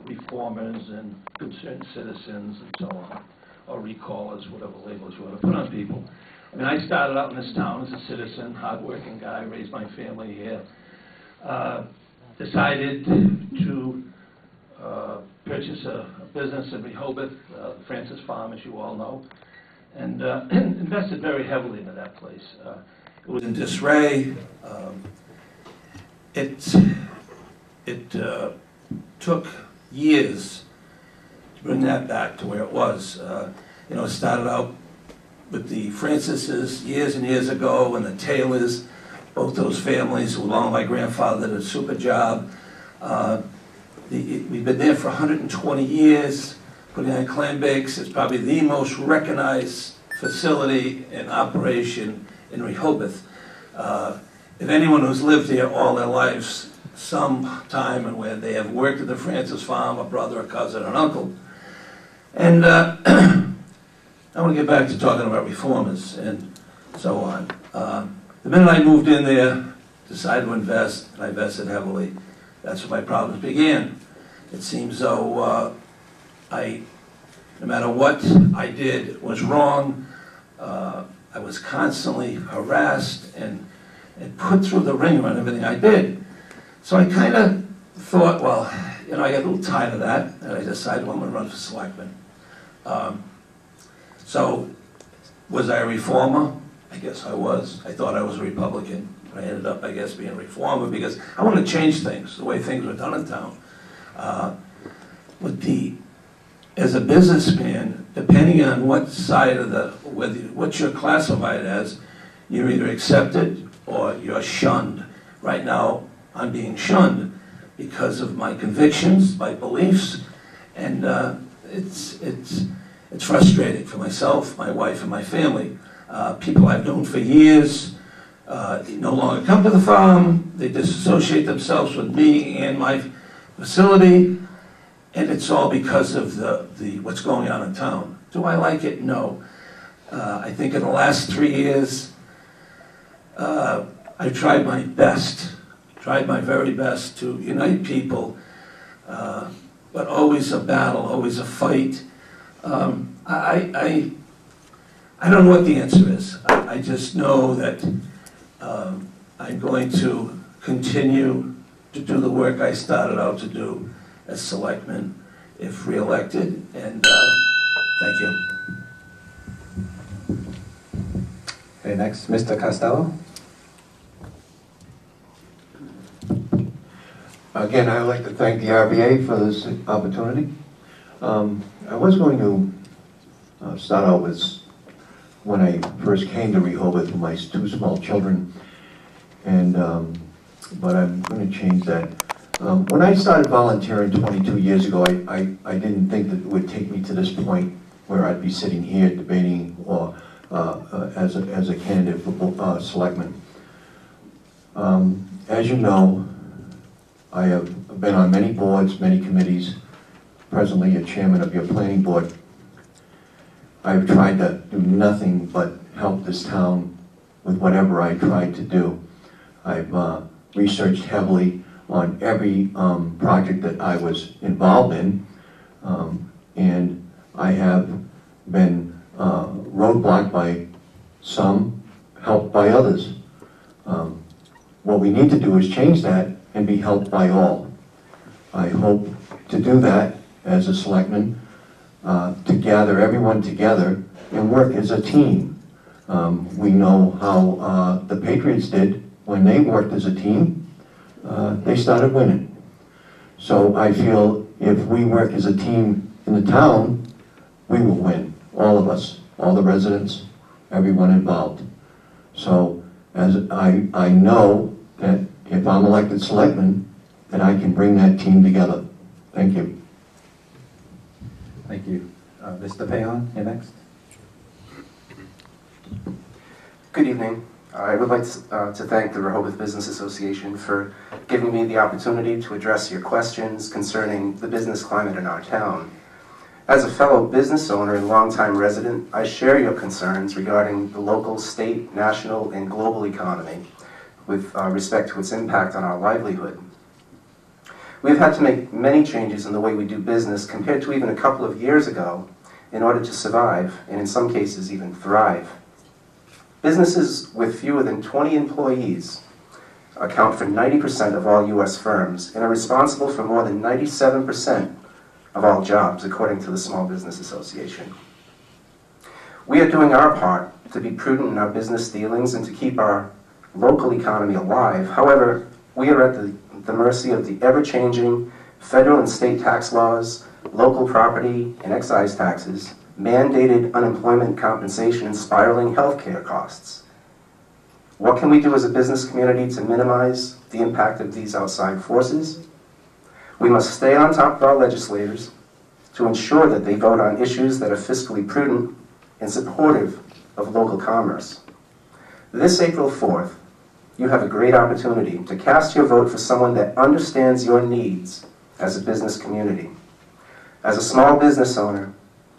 reformers and concerned citizens and so on, or recallers, whatever labels you want to put on people. I mean, I started out in this town as a citizen, hardworking guy, raised my family here. Decided to purchase a business in Rehoboth, Francis Farm, as you all know, and invested very heavily into that place. It was in disarray. It took years to bring that back to where it was. You know, it started out with the Francises years and years ago, and the Taylors, both those families who, along with my grandfather, did a super job. We've been there for 120 years, putting on clam bakes. It's probably the most recognized facility in operation in Rehoboth. If anyone who's lived here all their lives, some time and where they have worked at the Francis Farm, a brother, a cousin, an uncle. And I want to get back to talking about reformers and so on. The minute I moved in there, decided to invest, and I invested heavily. That's where my problems began. It seems though no matter what I did was wrong. I was constantly harassed and put through the ringer on everything I did. So I kind of thought, well, you know, I got a little tired of that, and I decided, well, I'm going to run for selectman. So, was I a reformer? I guess I was. I thought I was a Republican, but I ended up, I guess, being a reformer because I want to change things, the way things were done in town. As a businessman, depending on what side of what you're classified as, you're either accepted or you're shunned. Right now, I'm being shunned because of my convictions, my beliefs, and it's frustrating for myself, my wife, and my family. People I've known for years no longer come to the farm. They disassociate themselves with me and my facility, and it's all because of what's going on in town. Do I like it? No. I think in the last 3 years, I tried my best. Tried my very best to unite people, but always a battle, always a fight. I don't know what the answer is. I just know that I'm going to continue to do the work I started out to do as selectman, if re-elected, and thank you. Okay, next, Mr. Costello. Again, I would like to thank the RBA for this opportunity. I was going to start out with when I first came to Rehoboth with my 2 small children, and but I'm going to change that. When I started volunteering 22 years ago, I didn't think that it would take me to this point where I'd be sitting here debating or as a candidate for selectman. As you know, I have been on many boards, many committees, presently a chairman of your planning board. I've tried to do nothing but help this town with whatever I tried to do. I've researched heavily on every project that I was involved in, and I have been roadblocked by some, helped by others. What we need to do is change that and be helped by all. I hope to do that as a selectman, to gather everyone together and work as a team. We know how the Patriots did when they worked as a team. They started winning. So I feel if we work as a team in the town, we will win, all of us, all the residents, everyone involved. So as I know that if I'm elected selectman, that I can bring that team together. Thank you. Thank you. Mr. Payon, you're next. Good evening. I would like to thank the Rehoboth Business Association for giving me the opportunity to address your questions concerning the business climate in our town. As a fellow business owner and longtime resident, I share your concerns regarding the local, state, national, and global economy with respect to its impact on our livelihood. We've had to make many changes in the way we do business compared to even a couple of years ago in order to survive, and in some cases even thrive. Businesses with fewer than 20 employees account for 90% of all U.S. firms and are responsible for more than 97% of all jobs, according to the Small Business Association. We are doing our part to be prudent in our business dealings and to keep our local economy alive. However, we are at the mercy of the ever-changing federal and state tax laws, local property and excise taxes, mandated unemployment compensation, and spiraling health care costs. What can we do as a business community to minimize the impact of these outside forces? We must stay on top of our legislators to ensure that they vote on issues that are fiscally prudent and supportive of local commerce. This April 4th, you have a great opportunity to cast your vote for someone that understands your needs as a business community. As a small business owner,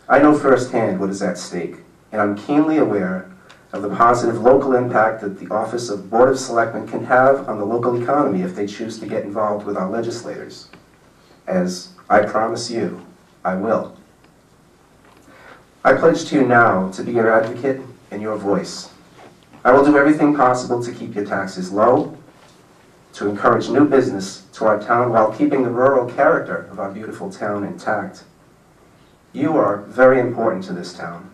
I know firsthand what is at stake, and I'm keenly aware of the positive local impact that the Office of Board of Selectmen can have on the local economy if they choose to get involved with our legislators. As I promise you, I will. I pledge to you now to be your advocate and your voice. I will do everything possible to keep your taxes low, to encourage new business to our town while keeping the rural character of our beautiful town intact. You are very important to this town.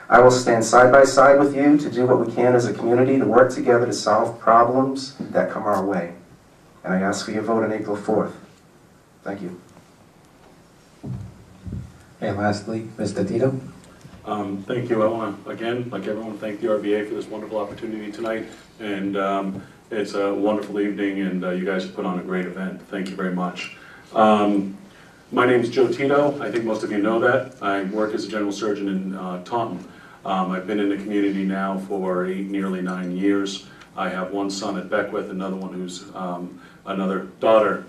I will stand side by side with you to do what we can as a community to work together to solve problems that come our way. And I ask for your vote on April 4th. Thank you. And lastly, Mr. Tito. Thank you. I want to, again, like everyone, thank the RBA for this wonderful opportunity tonight. And it's a wonderful evening, and you guys have put on a great event. Thank you very much. My name is Joe Tito. I think most of you know that. I work as a general surgeon in Taunton. I've been in the community now for nearly 9 years. I have one son at Beckwith, another one who's another daughter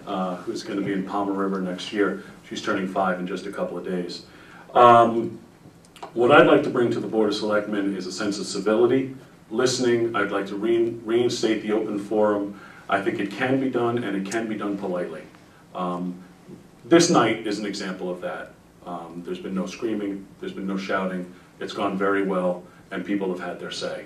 who's going to be in Palmer River next year. She's turning 5 in just a couple of days. What I'd like to bring to the Board of Selectmen is a sense of civility, listening. I'd like to reinstate the open forum. I think it can be done, and it can be done politely. This night is an example of that. There's been no screaming, there's been no shouting. It's gone very well, and people have had their say.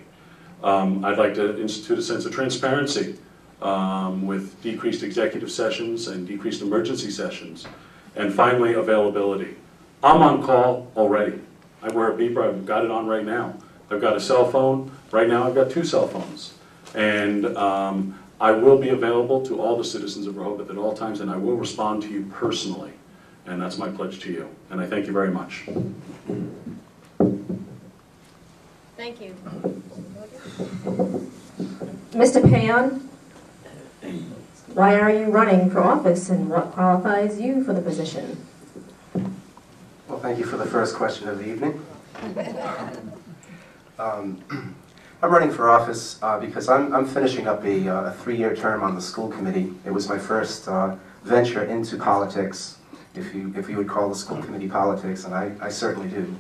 I'd like to institute a sense of transparency with decreased executive sessions and decreased emergency sessions. And finally, availability. I'm on call already. I wear a beeper, I've got it on right now. I've got a cell phone. Right now I've got 2 cell phones. And I will be available to all the citizens of Rehoboth at all times, and I will respond to you personally. And that's my pledge to you. And I thank you very much. Thank you. Mr. Payon, why are you running for office, and what qualifies you for the position? Well, thank you for the first question of the evening. I'm running for office because I'm finishing up a 3-year term on the school committee. It was my first venture into politics, if you would call the school committee politics, and I certainly do.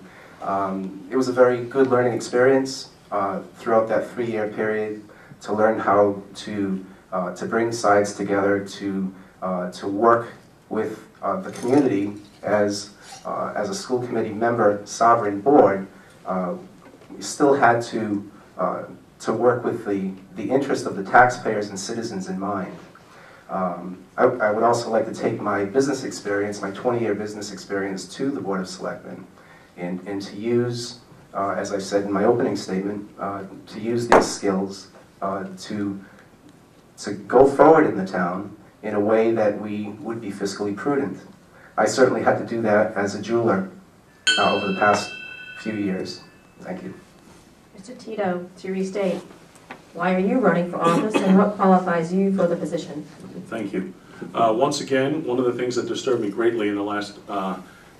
It was a very good learning experience throughout that 3-year period to learn how to bring sides together, to work with the community as a school committee member, sovereign board. We still had to work with the interest of the taxpayers and citizens in mind. I would also like to take my business experience, my 20-year business experience, to the Board of Selectmen, and to use, as I said in my opening statement, to use these skills to go forward in the town in a way that we would be fiscally prudent. I certainly had to do that as a jeweler over the past few years. Thank you. Mr. Tito, to restate, why are you running for office, and what qualifies you for the position? Thank you. Once again, one of the things that disturbed me greatly in the last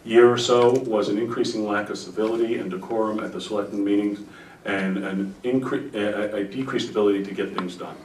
year or so was an increasing lack of civility and decorum at the selectmen meetings, and a decreased ability to get things done.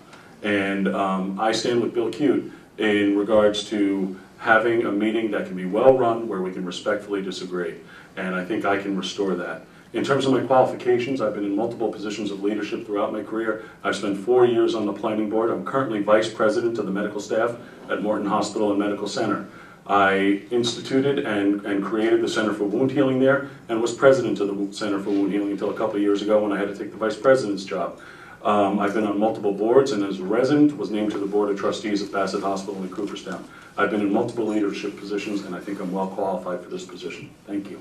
And I stand with Bill Cute in regards to having a meeting that can be well run, where we can respectfully disagree. And I think I can restore that. In terms of my qualifications, I've been in multiple positions of leadership throughout my career. I've spent 4 years on the planning board. I'm currently vice president of the medical staff at Morton Hospital and Medical Center. I instituted and created the Center for Wound Healing there, and was president of the Center for Wound Healing until a couple of years ago when I had to take the vice president's job. I've been on multiple boards, and as a resident, was named to the board of trustees at Bassett Hospital in Cooperstown. I've been in multiple leadership positions, and I think I'm well qualified for this position. Thank you.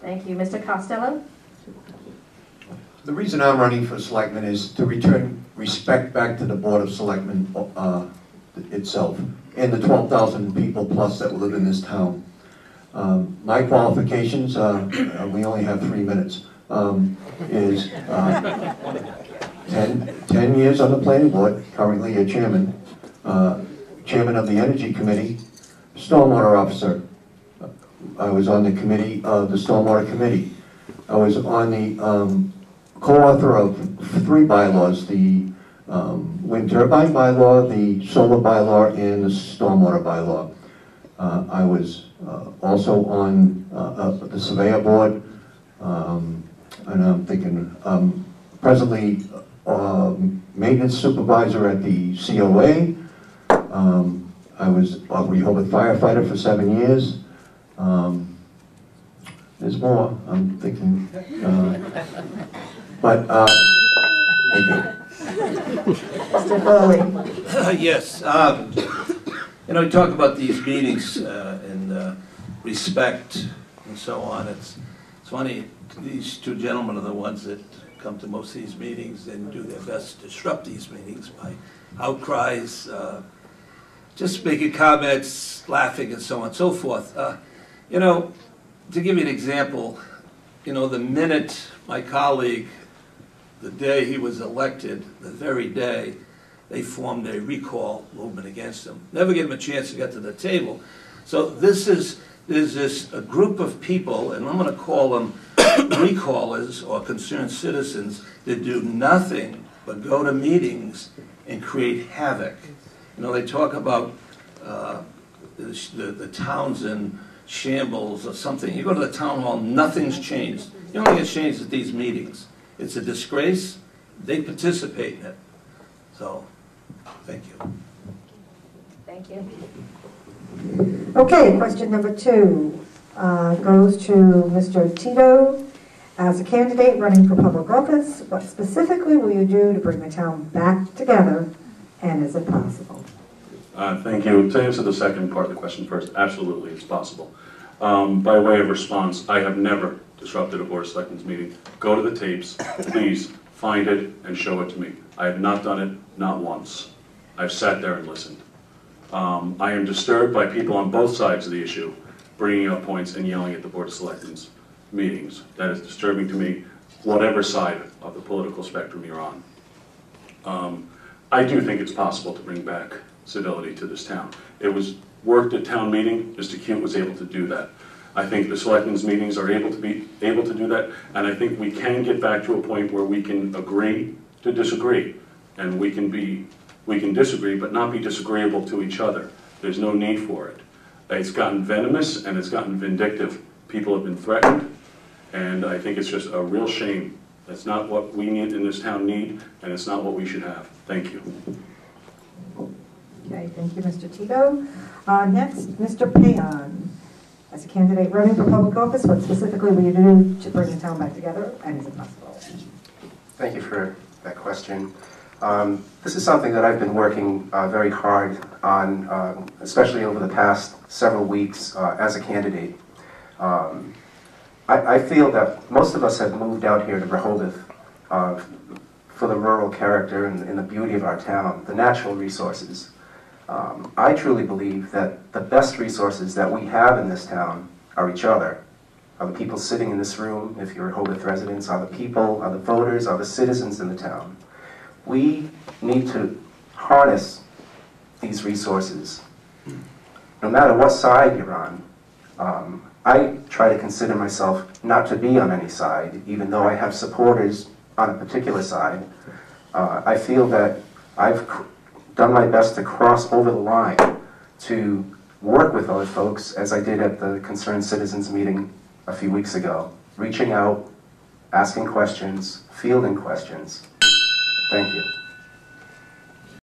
Thank you. Mr. Costello? The reason I'm running for selectman is to return respect back to the Board of Selectmen itself, and the 12,000 people plus that live in this town. My qualifications, we only have 3 minutes, is 10 years on the planning board, currently a chairman, chairman of the Energy Committee, stormwater officer. I was on the committee of the Stormwater Committee. I was on the co-author of 3 bylaws, the wind turbine bylaw, the solar bylaw, and the stormwater bylaw. I was also on the surveyor board, and I'm thinking, presently maintenance supervisor at the COA. I was a Rehoboth firefighter for 7 years. There's more, I'm thinking, but thank you. Mr. Foley? Yes. You know, we talk about these meetings and respect and so on. It's funny, these 2 gentlemen are the ones that come to most of these meetings and do their best to disrupt these meetings by outcries, just making comments, laughing, and so on and so forth. You know, to give you an example, you know, the minute my colleague, the day he was elected, the very day, they formed a recall movement against him. Never gave him a chance to get to the table. So there's a group of people, and I'm going to call them recallers or concerned citizens, that do nothing but go to meetings and create havoc. You know, they talk about the town's in shambles or something. You go to the town hall, nothing's changed. The only thing that's changed is these meetings. It's a disgrace. They participate in it. So, thank you. Thank you. Okay, question number 2 goes to Mr. Tito. As a candidate running for public office, what specifically will you do to bring the town back together, and is it possible? Thank you. To answer the second part of the question first, absolutely, it's possible. By way of response, I have never disrupted a Board of Selectmen's meeting. Go to the tapes, please, find it and show it to me. I have not done it, not once. I've sat there and listened. I am disturbed by people on both sides of the issue bringing up points and yelling at the Board of Selectmen's meetings. That is disturbing to me, whatever side of the political spectrum you're on. I do think it's possible to bring back civility to this town. It was worked at town meeting. Mr. Cute was able to do that. I think the selectmen's meetings are able to do that, and I think we can get back to a point where we can agree to disagree, and we can disagree but not be disagreeable to each other. There's no need for it. It's gotten venomous and it's gotten vindictive. People have been threatened, and I think it's just a real shame. That's not what we need in this town and it's not what we should have. Thank you. Okay, thank you, Mr. Tito. Next, Mr. Payon. As a candidate running for public office, what specifically will you do to bring the town back together, and is it possible? Thank you for that question. This is something that I've been working very hard on, especially over the past several weeks as a candidate. I feel that most of us have moved out here to Rehoboth for the rural character and the beauty of our town, the natural resources. I truly believe that the best resources that we have in this town are each other, are the people sitting in this room, if you're Rehoboth residents, are the people, are the voters, are the citizens in the town. We need to harness these resources, no matter what side you're on. I try to consider myself not to be on any side, even though I have supporters on a particular side. I feel that I've done my best to cross over the line to work with other folks, as I did at the Concerned Citizens meeting a few weeks ago. reaching out, asking questions, fielding questions. Thank you.